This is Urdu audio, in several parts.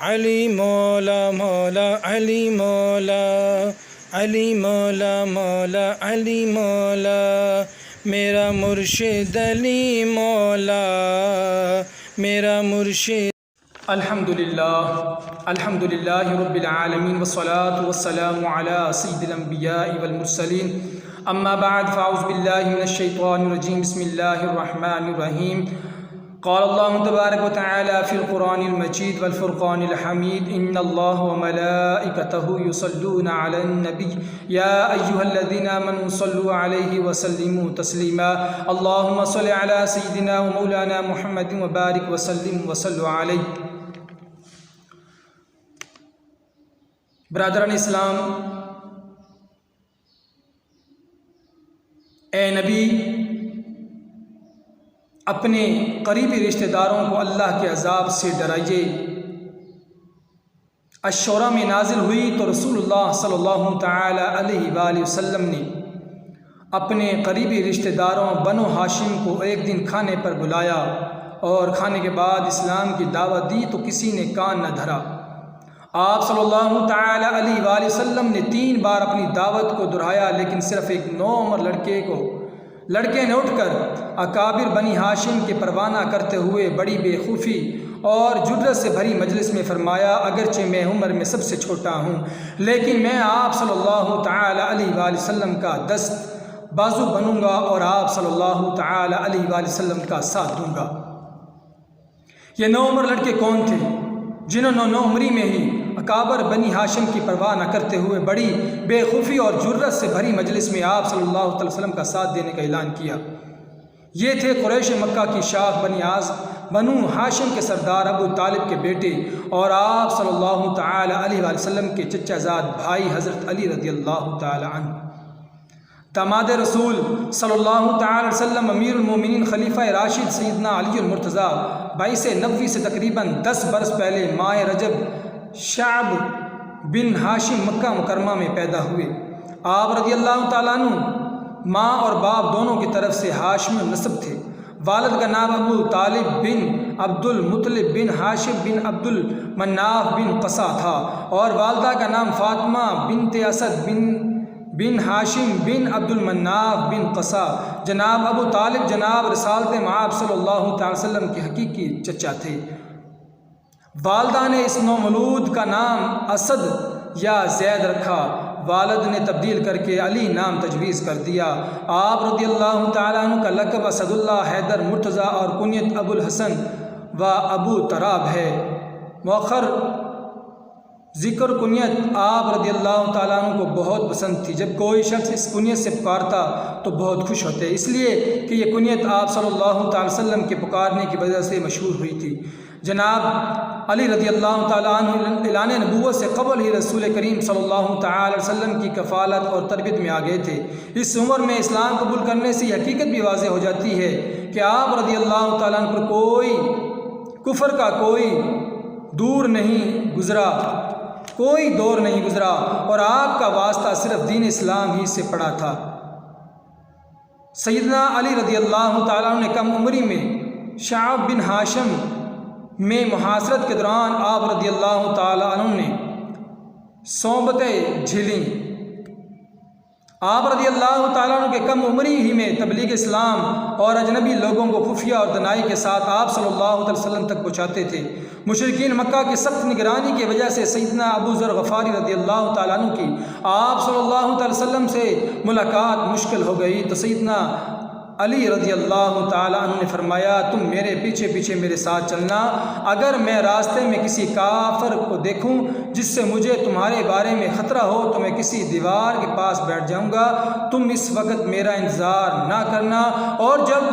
علی مولا مولا علی مولا علی مولا مولا علی مولا میرا مرشد علی مولا میرا مرشد. الحمد للہ رب العالمین والصلاة والسلام علی سید الانبیاء والمرسلین اما بعد فاعوذ باللہ من الشیطان الرجیم بسم اللہ الرحمن الرحیم. قال اللہ تبارک و تعالی فی القرآن المجید والفرقان الحمید ان اللہ وملائکتہ یصلون علی النبی یا ایہا الذین آمنوا صلوا علیہ وسلموا تسلیما. اللہم صل علی سیدنا و مولانا محمد وبارک وسلم وصلوا علیہ. برادران اسلام، اے نبی اپنے قریبی رشتہ داروں کو اللہ کے عذاب سے ڈرائیے. الشورى میں نازل ہوئی تو رسول اللہ صلی اللہ تعالی علیہ وآلہ وسلم نے اپنے قریبی رشتہ داروں بنو ہاشم کو ایک دن کھانے پر بلایا اور کھانے کے بعد اسلام کی دعوت دی تو کسی نے کان نہ دھرا. آپ صلی اللہ تعالی علیہ وآلہ وسلم نے 3 بار اپنی دعوت کو دہرایا، لیکن صرف ایک نوعمر لڑکے نے اٹھ کر اکابر بنی ہاشم کے پروانہ کرتے ہوئے بڑی بے خوفی اور جرأت سے بھری مجلس میں فرمایا، اگرچہ میں عمر میں سب سے چھوٹا ہوں لیکن میں آپ صلی اللہ تعالی علیہ وآلہ وسلم کا دست بازو بنوں گا اور آپ صلی اللہ تعالی علیہ وآلہ وسلم کا ساتھ دوں گا. یہ نوعمر لڑکے کون تھے جنہوں نے نوعمری میں ہی اکابر بنی ہاشم کی پرواہ نہ کرتے ہوئے بڑی بے خوفی اور جرأت سے بھری مجلس میں آپ صلی اللہ علیہ وسلم کا ساتھ دینے کا اعلان کیا؟ یہ تھے قریش مکہ کی شاخ بنو ہاشم کے سردار ابو طالب کے بیٹے اور آپ صلی اللہ تعالی علیہ وآلہ وسلم کے چچا زاد بھائی حضرت علی رضی اللہ تعالی عنہ. داماد رسول صلی اللہ تعالی علیہ وسلم امیر المومنین خلیفہ راشد سیدنا علی المرتضی 2290 سے تقریباً 10 برس پہلے ماہ رجب شعب بن ہاشم مکہ مکرمہ میں پیدا ہوئے. آپ رضی اللہ تعالیٰ عنہ ماں اور باپ دونوں کی طرف سے ہاشم نسب تھے. والد کا نام ابو طالب بن عبد المطلب بن ہاشم بن عبد المناف بن قصا تھا اور والدہ کا نام فاطمہ بنت اسد بن ہاشم بن عبد المناف بن قصا. جناب ابو طالب جناب رسالت مآب صلی اللہ تعالی وسلم کے حقیقی چچا تھے. والدہ نے اس نومولود کا نام اسد یا زید رکھا. والد نے تبدیل کر کے علی نام تجویز کر دیا. آپ رضی اللہ تعالیٰ عنہ کا لقب اسد اللہ، حیدر، مرتضیٰ اور کنیت ابو الحسن و ابو تراب ہے. مؤخر ذکر کنیت آپ رضی اللہ تعالیٰ عنہ کو بہت پسند تھی. جب کوئی شخص اس کنیت سے پکارتا تو بہت خوش ہوتے، اس لیے کہ یہ کنیت آپ صلی اللہ تعالی وسلم کے پکارنے کی وجہ سے مشہور ہوئی تھی. جناب علی رضی اللہ تعالیٰ عنہ اعلان نبوت سے قبل ہی رسول کریم صلی اللہ تعالی وسلم کی کفالت اور تربیت میں آگئے تھے. اس عمر میں اسلام قبول کرنے سے یہ حقیقت بھی واضح ہو جاتی ہے کہ آپ رضی اللہ تعالیٰ عنہ پر کوئی کفر کا کوئی دور نہیں گزرا اور آپ کا واسطہ صرف دین اسلام ہی سے پڑا تھا. سیدنا علی رضی اللہ تعالیٰ عنہ نے کم عمری میں شعب بن ہاشم میں محاصرت کے دوران آپ رضی اللہ تعالیٰ عنہ نے صحبتیں جھیلیں. آپ رضی اللہ تعالیٰ عنہ کے کم عمری ہی میں تبلیغ اسلام اور اجنبی لوگوں کو خفیہ اور دنائی کے ساتھ آپ صلی اللہ علیہ وسلم تک پہنچاتے تھے. مشرکین مکہ کی سخت نگرانی کی وجہ سے سیدنا ابو ذر غفاری رضی اللہ تعالیٰ عنہ کی آپ صلی اللہ علیہ وسلم سے ملاقات مشکل ہو گئی تو سیدنا علی رضی اللہ تعالیٰ عنہ نے فرمایا، تم میرے پیچھے پیچھے میرے ساتھ چلنا. اگر میں راستے میں کسی کافر کو دیکھوں جس سے مجھے تمہارے بارے میں خطرہ ہو تو میں کسی دیوار کے پاس بیٹھ جاؤں گا. تم اس وقت میرا انتظار نہ کرنا اور جب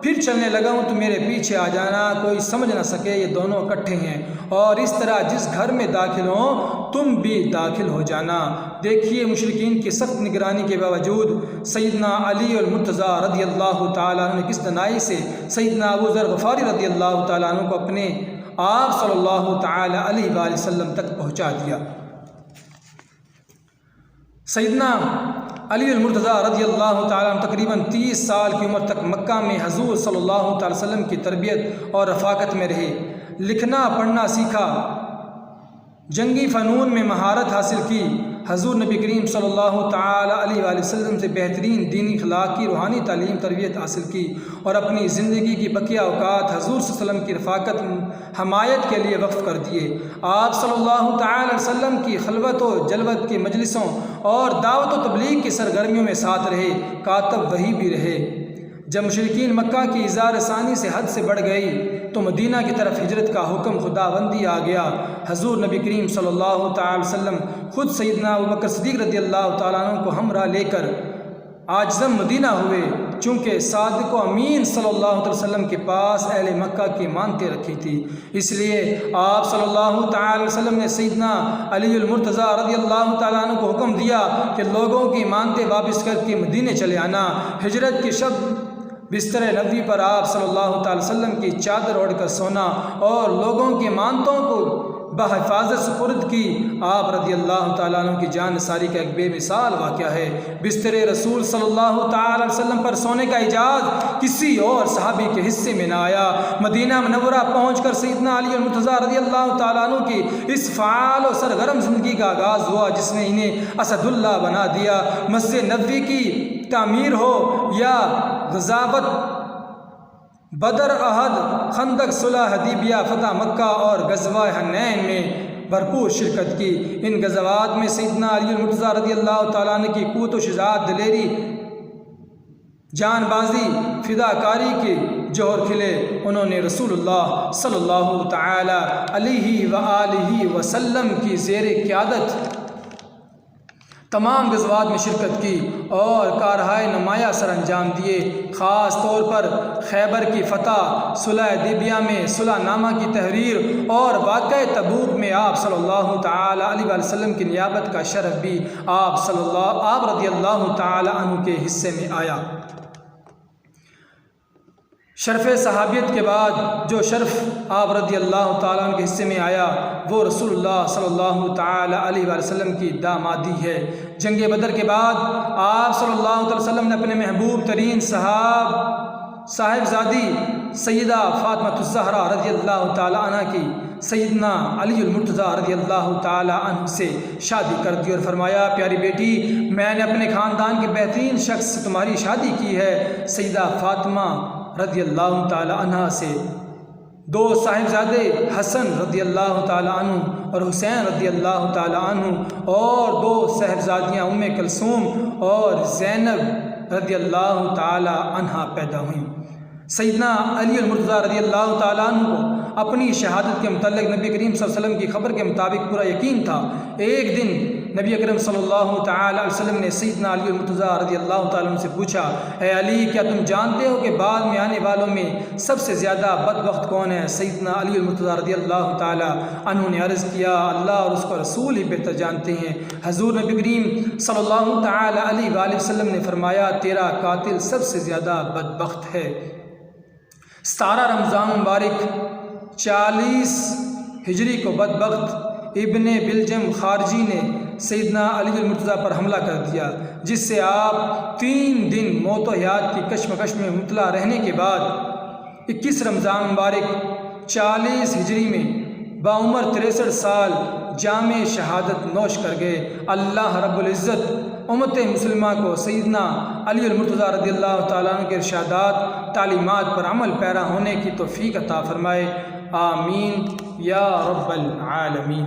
پھر چلنے لگا ہوں تو میرے پیچھے آ جانا، کوئی سمجھ نہ سکے یہ دونوں اکٹھے ہیں. اور اس طرح جس گھر میں داخل ہوں تم بھی داخل ہو جانا. دیکھیے مشرکین کی سخت نگرانی کے باوجود سیدنا علی المرتضی رضی اللہ تعالیٰ عنہ نے کس دنائی سے سیدنا ابو ذر غفاری رضی اللہ تعالیٰ عنہ کو اپنے آپ صلی اللہ تعالی علیہ وآلہ وسلم تک پہنچا دیا. سیدنا علی المرتضی رضی اللہ تعالیٰ عنہ تقریباً 30 سال کی عمر تک مکہ میں حضور صلی اللہ تعالی وسلم کی تربیت اور رفاقت میں رہے. لکھنا پڑھنا سیکھا جنگی فنون میں مہارت حاصل کی، حضور نبی کریم صلی اللہ تعالی علیہ وآلہ وسلم سے بہترین دینی اخلاق کی روحانی تعلیم تربیت حاصل کی اور اپنی زندگی کی بقیہ اوقات حضور صلی اللہ علیہ وسلم کی رفاقت حمایت کے لیے وقف کر دیے۔ آپ صلی اللہ تعالی علیہ وسلم کی خلوت و جلوت کی مجلسوں اور دعوت و تبلیغ کی سرگرمیوں میں ساتھ رہے، کاتب وہی بھی رہے۔ جب مشرکین مکہ کی اظہار ثانی سے حد سے بڑھ گئی تو مدینہ کی طرف ہجرت کا حکم خداوندی آ گیا۔ حضور نبی کریم صلی اللہ تعالی وسلم خود سیدنا ابوبکر صدیق رضی اللہ تعالیٰ عنہ کو ہمراہ لے کر عاجزم مدینہ ہوئے، چونکہ صادق و امین صلی اللہ علیہ وسلم کے پاس اہل مکہ کی مانتے رکھی تھی، اس لیے آپ صلی اللہ تعالی وسلم نے سیدنا علی المرتضی رضی اللہ تعالیٰ عنہ کو حکم دیا کہ لوگوں کی مانتے واپس کر کے مدینے چلے آنا۔ ہجرت کی شب بستر نبوی پر آپ صلی اللہ تعالی وسلم کی چادر اوڑھ کر سونا اور لوگوں کی مانتوں کو بحفاظت سپرد کی۔ آپ رضی اللہ تعالیٰ عنہ کی جان نثاری کا ایک بے مثال واقعہ ہے۔ بستر رسول صلی اللہ تعالی وسلم پر سونے کا اعجاز کسی اور صحابی کے حصے میں نہ آیا۔ مدینہ منورہ پہنچ کر سیدنا علی المرتضی رضی اللہ تعالیٰ عنہ کی اس فعال و سرگرم زندگی کا آغاز ہوا جس نے انہیں اسد اللہ بنا دیا۔ مسجد نبوی کی تعمیر ہو یا غزوات بدر، احد، خندق، صلح حدیبیہ، فتح مکہ اور غزوہ حنین میں بھرپور شرکت کی۔ ان غزوات میں سیدنا علی المرتضی رضی اللہ تعالیٰ عنہ کی قوت و شجاعت، دلیری، جان بازی، فداکاری کے جوہر کھلے۔ انہوں نے رسول اللہ صلی اللہ تعالی علیہ وآلہ وسلم کی زیر قیادت تمام غزوات میں شرکت کی اور کارہائے نمایاں سر انجام دیے۔ خاص طور پر خیبر کی فتح، صلح حدیبیہ میں صلح نامہ کی تحریر اور واقعہ تبوک میں آپ صلی اللہ تعالی علیہ وسلم کی نیابت کا شرف بھی آپ رضی اللہ تعالی عنہ کے حصے میں آیا۔ شرف صحابیت کے بعد جو شرف آپ رضی اللہ تعالیٰ عنہ کے حصے میں آیا وہ رسول اللہ صلی اللہ تعالی علیہ وسلم کی دامادی ہے۔ جنگ بدر کے بعد آپ صلی اللہ علیہ وسلم نے اپنے محبوب ترین صاحبزادی سیدہ فاطمہ الزہرا رضی اللہ تعالی عنہ کی سیدنا علی المرتضی رضی اللہ تعالی عنہ سے شادی کر دی اور فرمایا، پیاری بیٹی، میں نے اپنے خاندان کے بہترین شخص سے تمہاری شادی کی ہے۔ سیدہ فاطمہ رضی اللہ تعالی عنہ سے دو صاحبزادے حسن رضی اللہ تعالی عنہ اور حسین رضی اللہ تعالی عنہ اور دو صاحبزادیاں ام کلثوم اور زینب رضی اللہ تعالی عنہ پیدا ہوئیں۔ سیدنا علی المرتضی رضی اللہ تعالیٰ عنہ کو اپنی شہادت کے متعلق نبی کریم صلی اللہ علیہ وسلم کی خبر کے مطابق پورا یقین تھا۔ ایک دن نبی اکرم صلی اللہ تعالی علیہ وسلم نے سیدنا علی المرتضی رضی اللہ تعالیٰ عنہ سے پوچھا، اے علی، کیا تم جانتے ہو کہ بعد میں آنے والوں میں سب سے زیادہ بدبخت کون ہے؟ سیدنا علی المرتضی رضی اللہ تعالی عنہ نے عرض کیا، اللہ اور اس کا رسول ہی بہتر جانتے ہیں۔ حضور نبی کریم صلی اللہ تعالی علیہ وآلہ وسلم نے فرمایا، تیرا قاتل سب سے زیادہ بدبخت ہے۔ 17 رمضان مبارک 40 ہجری کو بدبخت ابن بلجم خارجی نے سیدنا علی المرتضی پر حملہ کر دیا، جس سے آپ 3 دن موت و حیات کی کشمکش میں مبتلا رہنے کے بعد 21 رمضان مبارک 40 ہجری میں باعمر 63 سال جامع شہادت نوش کر گئے۔ اللہ رب العزت امت مسلمہ کو سیدنا علی المرتضی رضی اللہ تعالیٰ عنہ کے ارشادات، تعلیمات پر عمل پیرا ہونے کی توفیق عطا فرمائے، آمین یا رب العالمین۔